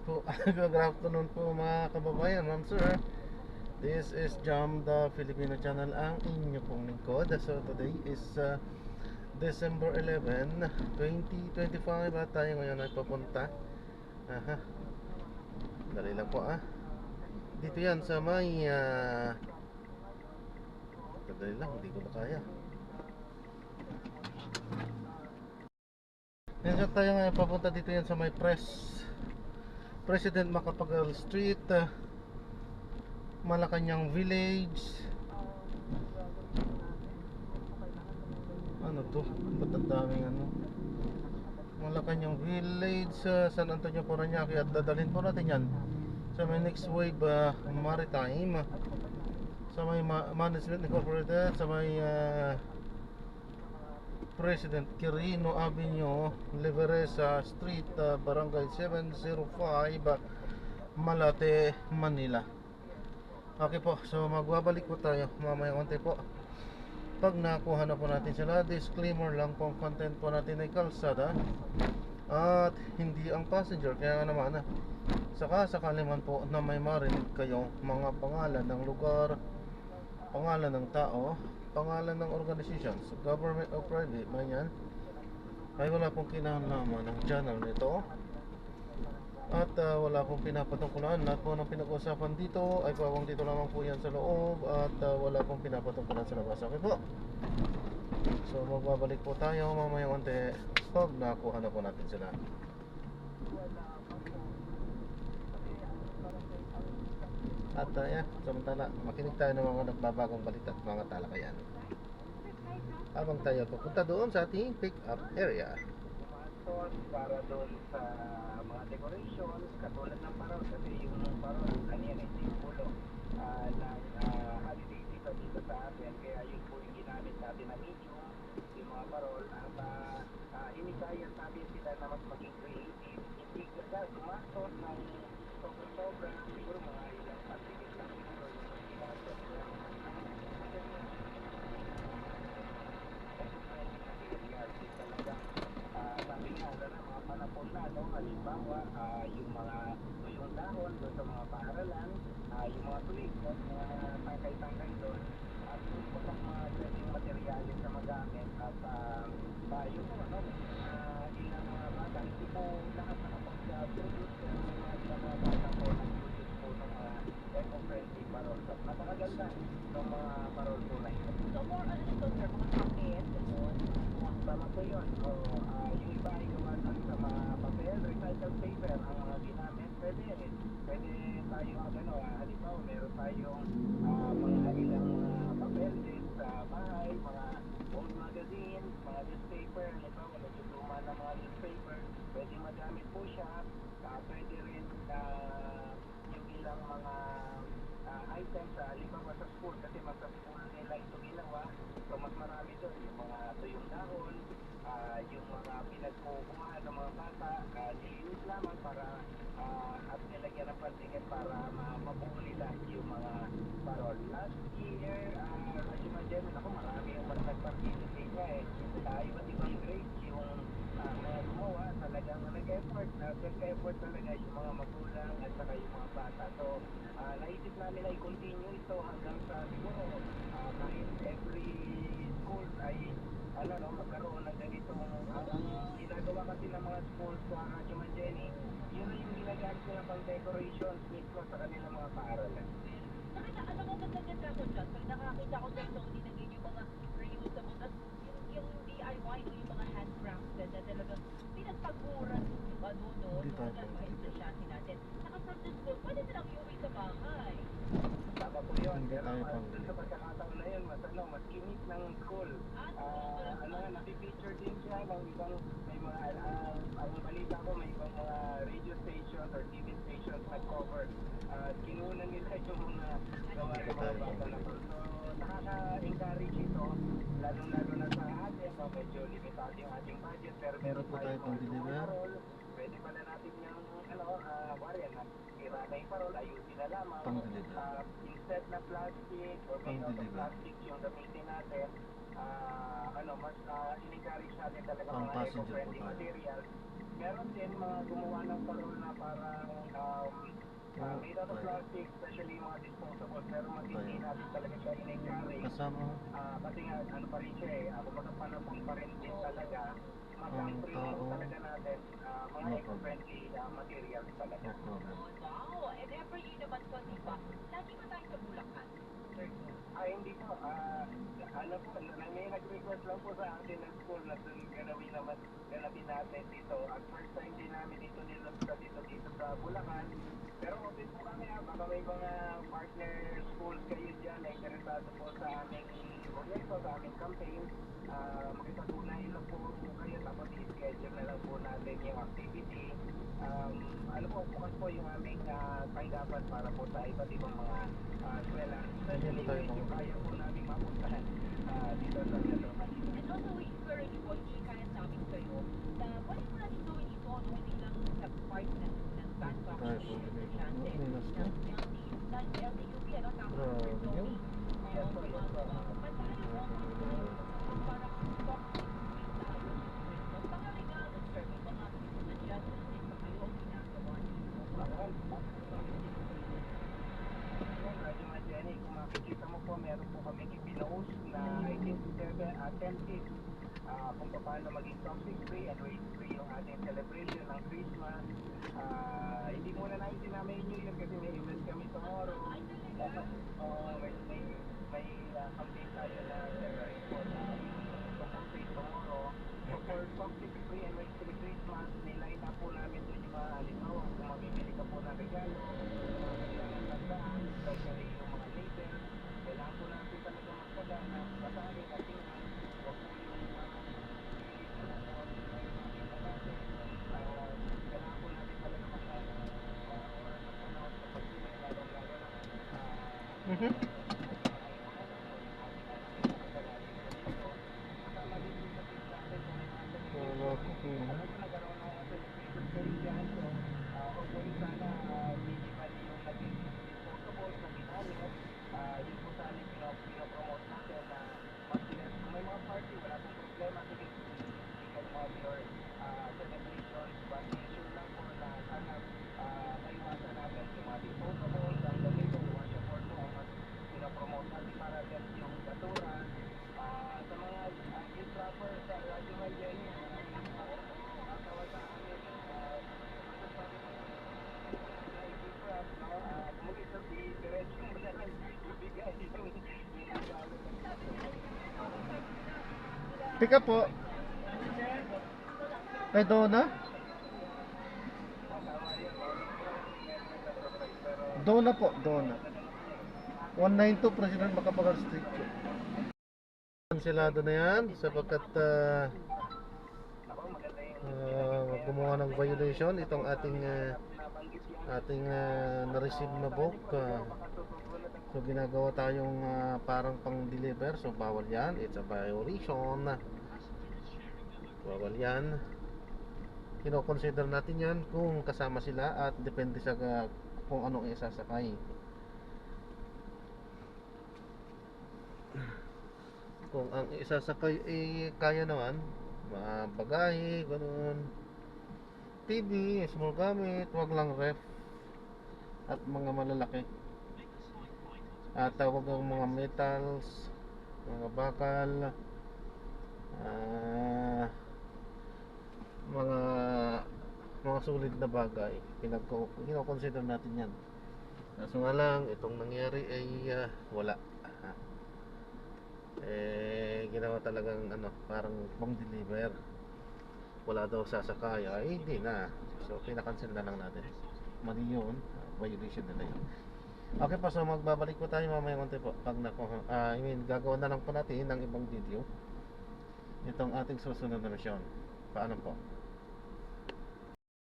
Po, good afternoon po mga kababayan, ma'am sir. This is Jam the Filipino channel, ang inyo pong lingkod. So today is December 11, 2025 at tayo ngayon ay papunta. Aha, dali lang po dito yan sa may dali lang, hindi ko na kaya. Yan tayo ngayon papunta dito yan sa may President Macapagal Street, Malacanang Village. Ano to? Ba't ang daming ano? Malacanang Village, San Antonio, Parañaque. At dadalhin po natin yan sa may Next Wave Maritime, sa may Management Incorporated, sa may President Quirino Avenue, Leveresa Street, Barangay 705, Malate, Manila. Okay po, so magbabalik po tayo mamaya konti po pag nakuha na po natin sila. Disclaimer lang po, ang content po natin ay kalsada at hindi ang passenger. Kaya naman saka sakali man po na may marinig kayo mga pangalan ng lugar, pangalan ng tao, pangalan ng organizations, government o private man yan, ay wala pong kinalaman ng channel nito. At wala pong pinapatungkulan. Lahat po ng pinag-uusapan dito ay pawang dito lamang po yan sa loob. At wala pong pinapatungkulan sa labas. Okay po. So magbabalik po tayo mamaya konti pag nakuha na po natin sila. At samantala makinig tayo ng mga nagbabagong balita at mga talakayan habang tayo pupunta doon sa ating pick up area para doon sa mga decorations katulad ng parol, kasi yung parol ano yan simbolo ng holiday season dito sa atin, kaya yun po yung ginamit natin na medium, yung mga parol. At inisayas natin sila na mas maging creative, hindi kasi gumastos ng sobra-sobra, siguro mga ilang patigil lang siguro yung ginastos sabi nga na mga panapon na, no? Halimbawa, yung mga tuyong dahon doon sa mga paaralan, yung mga tulig, mga tangkay-tangkay doon, at yung mga pwedeng materyales na magamit, at yung ano, ilang mga bata, hindi po lahat nakapag-produce, pero mga ilang mga bata po nag-produce po ng mga eco-friendly parol. So, napakaganda ng mga parol po na ito. So, more ano ito, sir, mga kapit, gano'n? Tama po yun. Yung iba ay gawa sa mga papel, recycled paper ang mga ginamit. Pwede tayo halimbawa meron tayong mga ilang papel din sa bahay, mga old magazine, mga newspaper, halimbawa nagtutuma ng mga newspaper, pwede magamit po siya. Pwede rin yung ilang mga items, halimbawa sa school, kasi mas sa school nila ito ginawa, so mas marami doon yung mga tuyong dahon, yung mga pinagkukuhaan ng mga bata, nilinis lamang para at nilagyan ng pantingin para mabuo nila yung mga parol. Last year, Radyo Magellan, ako marami yung nag-participate nga iba't ibang grades yung mga gumawa, talagang nag-effort, self-effort talaga yung mga magulang at saka yung mga bata. So, naisip namin ay continue ito hanggang sa siguro kahit every school ay magkaroon ng ganitong ginagawa kasi ng mga schools sa Radyo Manjeni. Yun na yung ginagamit nila pang decorations mismo sa kanilang mga paaralan. Alam mo, magaganda ko dyan. Pag nakakita ko dyan, hindi naging yung mga reusable. Tapos yung DIY, yung mga handcrafted na talagang pinagpaguran yung ano, Hindi tayo yung espesyalty natin. Saka from the school, pwede nilang iuwi sa bahay. Tama po yun. Hindi Pero tayo dun sa pagkakataon na yun, mas kinis ng school. Napipicture din siya ng ibang, may mga, ang balita ko, may ibang mga radio stations or TV stations nag-cover. Kinunan nila yung mga gawa ng mga bata na po. So, nakaka-encourage ito, lalo-lalo na sa atin, medyo limitado yung ating budget, pero meron tayong mga parol, pwede pala natin yung, wari, tira na yung parol, ayusin na lamang. Instead na plastic or made out of plastic yung gamitin natin, mas in-encourage natin talaga mga eco-friendly materials. Meron din mga gumawa ng parol na parang Made out of plastic, especially yung mga disposables, pero hindi natin talaga siya in-encourage. Kasama. Kasi nga, ano pa rin siya kumbaga panapon pa rin din talaga. Ang tao. Talaga natin, mga eco-friendly materials talaga. Oh, wow. And every year naman po, di ba? Lagi ba tayo sa Bulacan? Hindi po. Ano po, may nag-request lang po sa atin ng school na ganawin natin dito. At first time din namin dito nilabsa dito sa Bulacan. Pero open po kami, baka may mga partner schools kayo dyan na interesado po sa aming proyekto, sa aming campaign. Makipag-unahin lang po kayo, tapos i-schedule na lang po natin yung activity. Ano po, bukas po yung aming tanggapan para po sa iba't ibang mga eskwela. Especially medyo kaya po namin mapuntahan dito sa Metro Manila. And also, we encourage po, hindi kaya namin kayo na pwede mo natin gawin ito, no, hindi lang sa part ng Bangkok, estudyante, ng LTUP, ano, tama, Sir Tony? Yes po, yes po. Patayo po, parang toxic waste tayo. Mga regalo, sir, may mga adjustments din ba kayo ang ginagawa niyo? Radyo Jenny, kung makikita mo po, meron po kami ipinost na I think 10 tips kung paano maging toxic free and waste free yung ating celebration ng Christmas. Hindi muna namin sinamayin nyo yun kasi may event kami tomorrow. May campaign tayo na February 4 na campaign tomorrow. So for toxic free and waste free Christmas, niline up po namin doon yung mga halimbawa kung mamimili ka po ng regalo, kailangan tandaan, especially yung mga label, kailangan po natin talaga magtanda na basahin at tingnan, huwag po yung pilit na makikita natin, kailangan po natin talaga masyado oras at panahon sa pagpili, lalo-lalo na kasama din yung sa tips natin kung may mga hopefully sana minimal yung naging disposables na ginamit. Yun po sana yung pinopromote natin na mas less. Kung may mga party, wala pong problema. Sige, you can have your celebrations. But issue lang po na sana maiwasan natin yung mga disposables. Ang dito, wash your board mo ang mas pinopromote natin para less yung basura. Sa mga gift wrappers sa Radyo Jenny, tawag sa amin. Muli sa diretso mo na lang ibigay yung Pick up po. Kay Donna? Donna po, Donna. 192 President Macapagal Street po. Kansilado na yan sapagkat gumawa ng violation itong ating na-receive na book. So ginagawa tayong parang pang-deliver, so bawal yan, it's a violation, bawal yan. Kino-consider natin yan kung kasama sila at depende sa kung anong isasakay. Kung ang isasakay ay kaya naman, mga bagahe, ganun, TV, small gamit, wag lang ref at mga malalaki. At tawag ang mga metals, mga bakal, mga solid na bagay, kino-consider natin yan. Kaso nga lang, itong nangyari ay wala. Ginawa talagang parang pang-deliver, wala daw sasakay, ay hindi na, so pinakancel na lang natin. Mali yun, violation nila yun. Okay pa, so magbabalik po tayo mamaya konti po pag gagawa na lang po natin ng ibang video itong ating susunod na mission. Paano po?